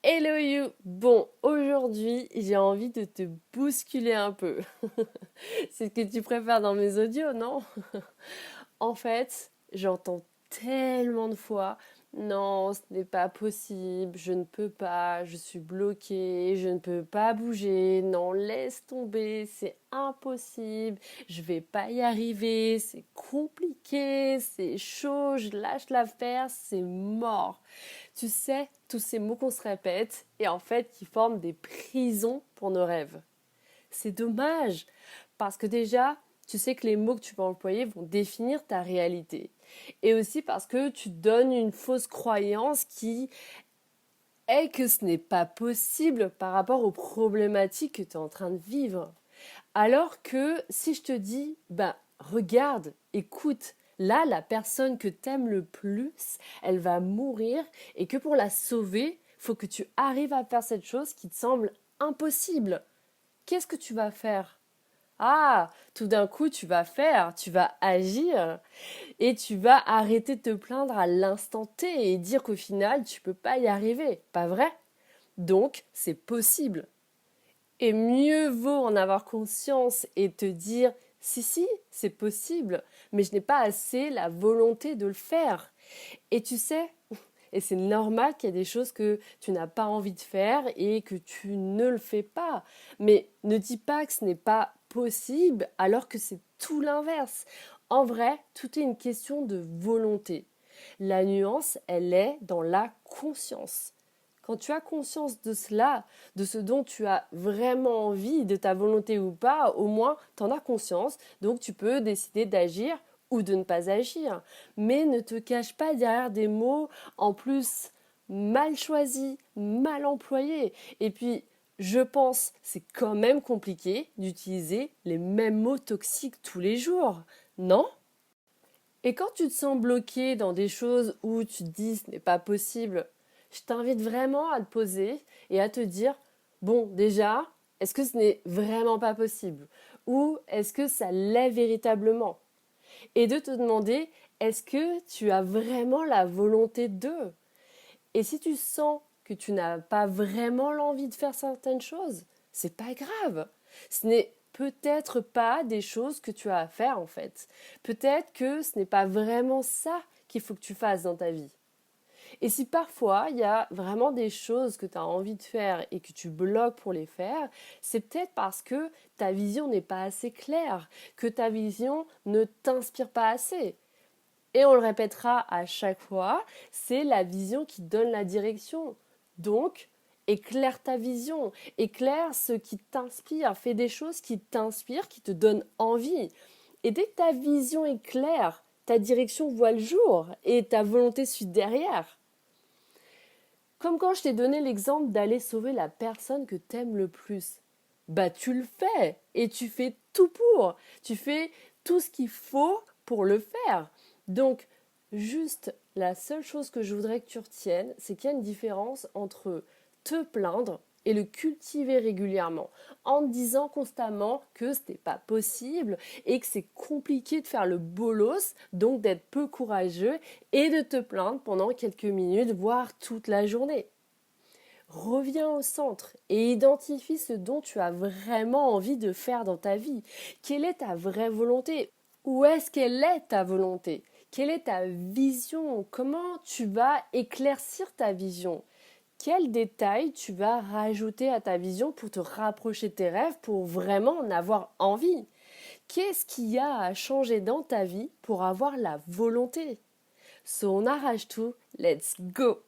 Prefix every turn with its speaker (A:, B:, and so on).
A: Hello you! Bon, aujourd'hui, j'ai envie de te bousculer un peu. C'est ce que tu préfères dans mes audios, non? En fait, j'entends tellement de fois, non, ce n'est pas possible, je ne peux pas, je suis bloquée, je ne peux pas bouger, non, laisse tomber, c'est impossible, je vais pas y arriver, c'est compliqué, c'est chaud, je lâche l'affaire, c'est mort. Tu sais, tous ces mots qu'on se répète et en fait qui forment des prisons pour nos rêves. C'est dommage parce que déjà, tu sais que les mots que tu vas employer vont définir ta réalité. Et aussi parce que tu donnes une fausse croyance qui est que ce n'est pas possible par rapport aux problématiques que tu es en train de vivre. Alors que si je te dis, ben regarde, écoute, là la personne que t'aimes le plus, elle va mourir et que pour la sauver, faut que tu arrives à faire cette chose qui te semble impossible. Qu'est-ce que tu vas faire? Ah, tout d'un coup, tu vas agir et tu vas arrêter de te plaindre à l'instant T et dire qu'au final, tu peux pas y arriver, pas vrai? Donc, c'est possible. Et mieux vaut en avoir conscience et te dire, si, c'est possible, mais je n'ai pas assez la volonté de le faire. Et tu sais, et c'est normal qu'il y ait des choses que tu n'as pas envie de faire et que tu ne le fais pas. Mais ne dis pas que ce n'est pas possible alors que c'est tout l'inverse. En vrai, tout est une question de volonté. La nuance, elle est dans la conscience. Quand tu as conscience de cela, de ce dont tu as vraiment envie, de ta volonté ou pas, au moins tu en as conscience, donc tu peux décider d'agir ou de ne pas agir. Mais ne te cache pas derrière des mots en plus mal choisis, mal employés. Et puis, je pense, c'est quand même compliqué d'utiliser les mêmes mots toxiques tous les jours, non? Et quand tu te sens bloqué dans des choses où tu te dis ce n'est pas possible, je t'invite vraiment à te poser et à te dire, bon, déjà, est-ce que ce n'est vraiment pas possible? Ou est-ce que ça l'est véritablement? Et de te demander, est-ce que tu as vraiment la volonté de? Et si tu sens que tu n'as pas vraiment l'envie de faire certaines choses, c'est pas grave. Ce n'est peut-être pas des choses que tu as à faire en fait. Peut-être que ce n'est pas vraiment ça qu'il faut que tu fasses dans ta vie. Et si parfois il y a vraiment des choses que tu as envie de faire et que tu bloques pour les faire, c'est peut-être parce que ta vision n'est pas assez claire, que ta vision ne t'inspire pas assez. Et on le répétera à chaque fois, c'est la vision qui donne la direction. Donc, éclaire ta vision, éclaire ce qui t'inspire, fais des choses qui t'inspirent, qui te donnent envie. Et dès que ta vision est claire, ta direction voit le jour et ta volonté suit derrière. Comme quand je t'ai donné l'exemple d'aller sauver la personne que t'aimes le plus. Bah tu le fais et tu fais tout pour. Tu fais tout ce qu'il faut pour le faire. Donc juste la seule chose que je voudrais que tu retiennes, c'est qu'il y a une différence entre te plaindre et le cultiver régulièrement en te disant constamment que ce n'est pas possible et que c'est compliqué de faire le bolos, donc d'être peu courageux et de te plaindre pendant quelques minutes, voire toute la journée. Reviens au centre et identifie ce dont tu as vraiment envie de faire dans ta vie. Quelle est ta vraie volonté? Où est-ce qu'elle est ta volonté? Quelle est ta vision? Comment tu vas éclaircir ta vision? Quels détails tu vas rajouter à ta vision pour te rapprocher de tes rêves, pour vraiment en avoir envie? Qu'est-ce qu'il y a à changer dans ta vie pour avoir la volonté? So on arrache tout, let's go!